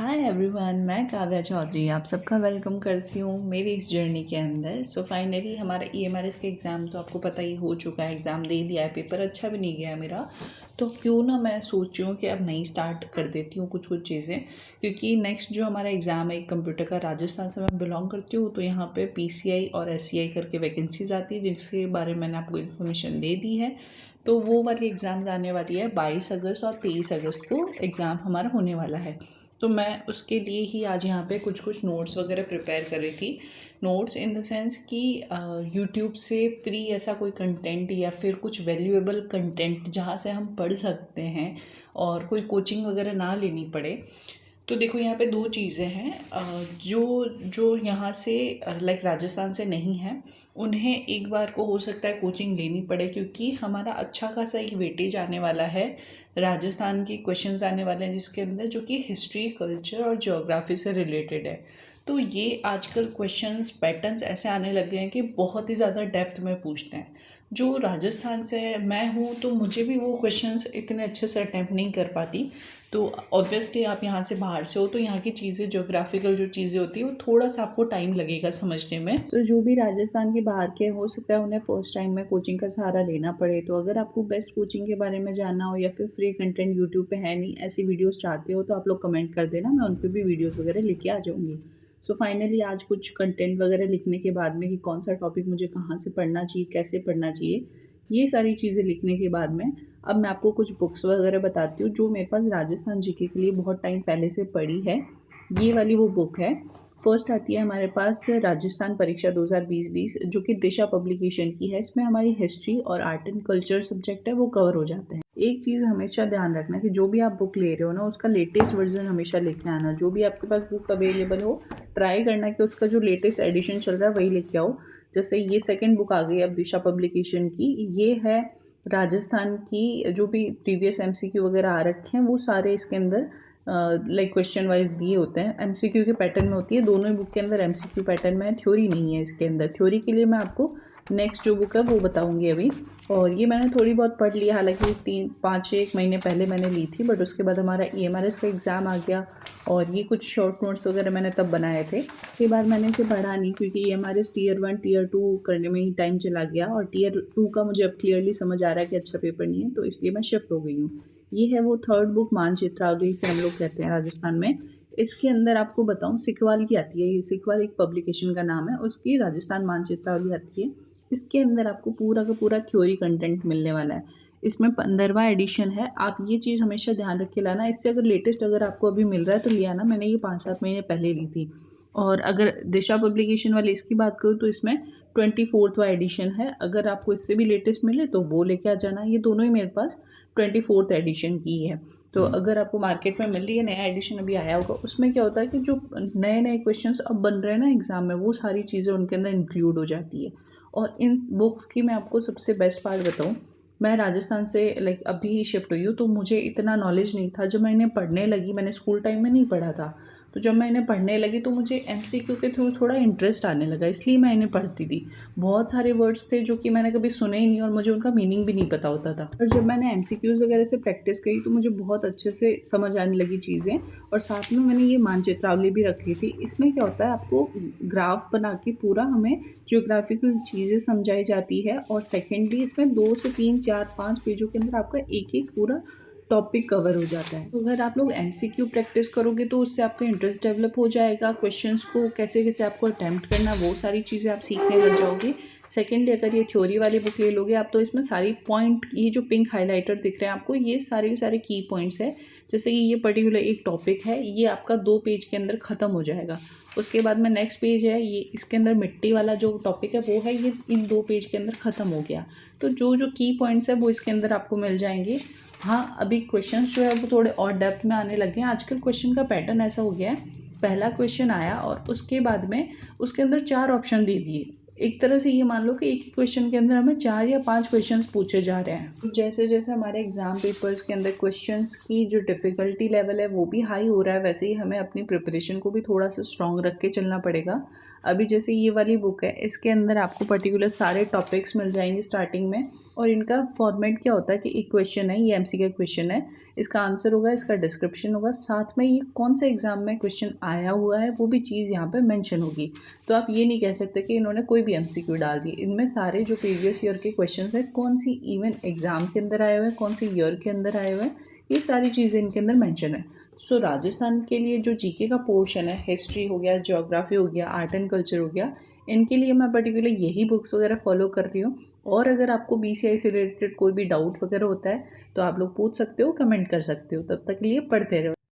Hi everyone, मैं काव्या चौधरी आप सबका वेलकम करती हूँ मेरी इस जर्नी के अंदर। सो फाइनली हमारा ईएमआरएस का एग्ज़ाम तो आपको पता ही हो चुका है। एग्ज़ाम दे दिया है, पेपर अच्छा भी नहीं गया मेरा। तो क्यों ना मैं सोची हूँ कि अब नई स्टार्ट कर देती हूँ कुछ कुछ चीज़ें, क्योंकि नेक्स्ट जो हमारा एग्ज़ाम है कंप्यूटर का, राजस्थान से मैं बिलोंग करती हूँ। तो यहाँ पे पीसीआई और एससीआई करके वैकेंसीज आती है, जिसके बारे में मैंने आपको इन्फॉर्मेशन दे दी है। तो वो वाली एग्ज़ाम आने वाली है 22 अगस्त और 23 अगस्त को एग्ज़ाम हमारा होने वाला है। तो मैं उसके लिए ही आज यहाँ पे कुछ कुछ नोट्स वगैरह प्रिपेयर कर रही थी। नोट्स इन द सेंस कि यूट्यूब से फ्री ऐसा कोई कंटेंट या फिर कुछ वैल्यूएबल कंटेंट जहाँ से हम पढ़ सकते हैं और कोई कोचिंग वगैरह ना लेनी पड़े। तो देखो यहाँ पे दो चीज़ें हैं। जो जो यहाँ से लाइक राजस्थान से नहीं है, उन्हें एक बार को हो सकता है कोचिंग लेनी पड़े, क्योंकि हमारा अच्छा खासा एक वेटेज आने वाला है। राजस्थान के क्वेश्चंस आने वाले हैं जिसके अंदर, जो कि हिस्ट्री, कल्चर और ज्योग्राफी से रिलेटेड है। तो ये आजकल क्वेश्चंस पैटर्न्स ऐसे आने लग गए हैं कि बहुत ही ज़्यादा डेप्थ में पूछते हैं। जो राजस्थान से मैं हूँ तो मुझे भी वो क्वेश्चंस इतने अच्छे से अटैम्प्ट नहीं कर पाती। तो ऑब्वियसली आप यहाँ से बाहर से हो तो यहाँ की चीज़ें, ज्योग्राफिकल जो चीज़ें होती है वो थोड़ा सा आपको टाइम लगेगा समझने में। तो जो भी राजस्थान के बाहर के हो सकता है उन्हें फर्स्ट टाइम में कोचिंग का सहारा लेना पड़े। तो अगर आपको बेस्ट कोचिंग के बारे में जानना हो या फिर फ्री कंटेंट यूट्यूब पे है नहीं, ऐसी वीडियोस चाहते हो तो आप लोग कमेंट कर देना, मैं उन पर भी वीडियोज़ वगैरह लेके आ जाऊँगी। सो फाइनली आज कुछ कंटेंट वगैरह लिखने के बाद में कि कौन सा टॉपिक मुझे कहाँ से पढ़ना चाहिए, कैसे पढ़ना चाहिए, ये सारी चीज़ें लिखने के बाद में अब मैं आपको कुछ बुक्स वगैरह बताती हूँ जो मेरे पास राजस्थान जीके के लिए बहुत टाइम पहले से पढ़ी है। ये वाली वो बुक है। फर्स्ट आती है हमारे पास राजस्थान परीक्षा 2020 जो कि दिशा पब्लिकेशन की है। इसमें हमारी हिस्ट्री और आर्ट एंड कल्चर सब्जेक्ट है वो कवर हो जाते हैं। एक चीज़ हमेशा ध्यान रखना कि जो भी आप बुक ले रहे हो ना, उसका लेटेस्ट वर्जन हमेशा लेके आना। जो भी आपके पास बुक अवेलेबल हो, ट्राई करना कि उसका जो लेटेस्ट एडिशन चल रहा है वही लेके आओ। जैसे ये सेकेंड बुक आ गई अब दिशा पब्लिकेशन की, ये है राजस्थान की। जो भी प्रीवियस एमसीक्यू वगैरह आ रखे हैं वो सारे इसके अंदर लाइक क्वेश्चन वाइज दिए होते हैं। एमसीक्यू के पैटर्न में होती है, दोनों ही बुक के अंदर एमसीक्यू पैटर्न में है, थ्योरी नहीं है इसके अंदर। थ्योरी के लिए मैं आपको नेक्स्ट जो बुक है वो बताऊंगी अभी। और ये मैंने थोड़ी बहुत पढ़ ली, हालांकि 3-5-6 महीने पहले मैंने ली थी, बट उसके बाद हमारा ईएमआरएस का एग्ज़ाम आ गया और ये कुछ शॉर्ट नोट्स वगैरह मैंने तब बनाए थे। कई बार मैंने इसे पढ़ा नहीं, क्योंकि ईएमआरएस टीयर 1 टीयर 2 करने में ही टाइम चला गया और टीयर 2 का मुझे अब क्लियरली समझ आ रहा है कि अच्छा पेपर नहीं है, तो इसलिए मैं शिफ्ट हो गई हूँ। ये है वो थर्ड बुक, मानचित्रावली इसे हम लोग कहते हैं राजस्थान में। इसके अंदर आपको बताऊँ, सिखवाल की आती है ये। सिखवाल एक पब्लिकेशन का नाम है, उसकी राजस्थान मानचित्रावली आती है। इसके अंदर आपको पूरा का पूरा थ्योरी कंटेंट मिलने वाला है। इसमें 15वां एडिशन है। आप ये चीज़ हमेशा ध्यान रख के लाना। इससे अगर लेटेस्ट अगर आपको अभी मिल रहा है तो ले आना। मैंने ये 5-7 महीने पहले ली थी। और अगर दिशा पब्लिकेशन वाली इसकी बात करूँ तो इसमें 24वां एडिशन है। अगर आपको इससे भी लेटेस्ट मिले तो वो लेके आ जाना। ये दोनों ही मेरे पास 24th एडिशन की है। तो अगर आपको मार्केट में मिल रही है, नया एडिशन अभी आया होगा, उसमें क्या होता है कि जो नए नए क्वेश्चंस अब बन रहे हैं ना एग्ज़ाम में, वो सारी चीज़ें उनके अंदर इंक्लूड हो जाती है। और इन बुक्स की मैं आपको सबसे बेस्ट पार्ट बताऊँ, मैं राजस्थान से लाइक अभी शिफ्ट हुई हूँ तो मुझे इतना नॉलेज नहीं था। जब मैं इन्हें पढ़ने लगी, मैंने स्कूल टाइम में नहीं पढ़ा था, तो जब मैं इन्हें पढ़ने लगी तो मुझे एमसीक्यू के थ्रू थोड़ा इंटरेस्ट आने लगा, इसलिए मैं इन्हें पढ़ती थी। बहुत सारे वर्ड्स थे जो कि मैंने कभी सुने ही नहीं और मुझे उनका मीनिंग भी नहीं पता होता था। और जब मैंने एमसीक्यूज़ वगैरह से प्रैक्टिस करी तो मुझे बहुत अच्छे से समझ आने लगी चीज़ें। और साथ में मैंने ये मानचित्रावली भी रख ली थी। इसमें क्या होता है, आपको ग्राफ बना के पूरा हमें ज्योग्राफिकल चीज़ें समझाई जाती है। और सेकेंडली इसमें 2 से 3 4 5 पेजों के अंदर आपका एक एक पूरा टॉपिक कवर हो जाता है। तो अगर आप लोग एमसीक्यू प्रैक्टिस करोगे तो उससे आपका इंटरेस्ट डेवलप हो जाएगा। क्वेश्चंस को कैसे कैसे आपको अटैम्प्ट करना, वो सारी चीज़ें आप सीखने लग जाओगे। सेकेंडली अगर ये थ्योरी वाली बुक ले लोगे आप, तो इसमें सारी पॉइंट, ये जो पिंक हाईलाइटर दिख रहे हैं आपको, ये सारे के सारे की पॉइंट्स है। जैसे कि ये पर्टिकुलर एक टॉपिक है, ये आपका 2 पेज के अंदर ख़त्म हो जाएगा। उसके बाद में नेक्स्ट पेज है, ये इसके अंदर मिट्टी वाला जो टॉपिक है वो है, ये इन 2 पेज के अंदर ख़त्म हो गया। तो जो जो की पॉइंट्स है वो इसके अंदर आपको मिल जाएंगे। हाँ, अभी क्वेश्चंस जो है वो थोड़े और डेप्थ में आने लगे हैं। आजकल क्वेश्चन का पैटर्न ऐसा हो गया है, पहला क्वेश्चन आया और उसके बाद में उसके अंदर 4 ऑप्शन दे दिए। एक तरह से ये मान लो कि एक ही क्वेश्चन के अंदर हमें 4 या 5 क्वेश्चंस पूछे जा रहे हैं। तो जैसे जैसे हमारे एग्जाम पेपर्स के अंदर क्वेश्चंस की जो डिफ़िकल्टी लेवल है वो भी हाई हो रहा है, वैसे ही हमें अपनी प्रिपरेशन को भी थोड़ा सा स्ट्रॉन्ग रख के चलना पड़ेगा। अभी जैसे ये वाली बुक है, इसके अंदर आपको पर्टिकुलर सारे टॉपिक्स मिल जाएंगे स्टार्टिंग में, और इनका फॉर्मेट क्या होता है कि एक क्वेश्चन है, ये एमसीक्यू क्वेश्चन है, इसका आंसर होगा, इसका डिस्क्रिप्शन होगा, साथ में ये कौन सा एग्जाम में क्वेश्चन आया हुआ है वो भी चीज़ यहाँ पे मेंशन होगी। तो आप ये नहीं कह सकते कि इन्होंने कोई भी एमसीक्यू डाल दी, इनमें सारे जो प्रीवियस ईयर के क्वेश्चन है, कौन सी इवन एग्जाम के अंदर आए हुए हैं, कौन से ईयर के अंदर आए हुए हैं, ये सारी चीज़ें इनके अंदर मेंशन है। सो राजस्थान के लिए जो जीके का पोर्शन है, हिस्ट्री हो गया, ज्योग्राफी हो गया, आर्ट एंड कल्चर हो गया, इनके लिए मैं पर्टिकुलर यही बुक्स वगैरह फॉलो कर रही हूँ। और अगर आपको बीसीआई से रिलेटेड कोई भी डाउट वगैरह होता है तो आप लोग पूछ सकते हो, कमेंट कर सकते हो। तब तक के लिए पढ़ते रहो।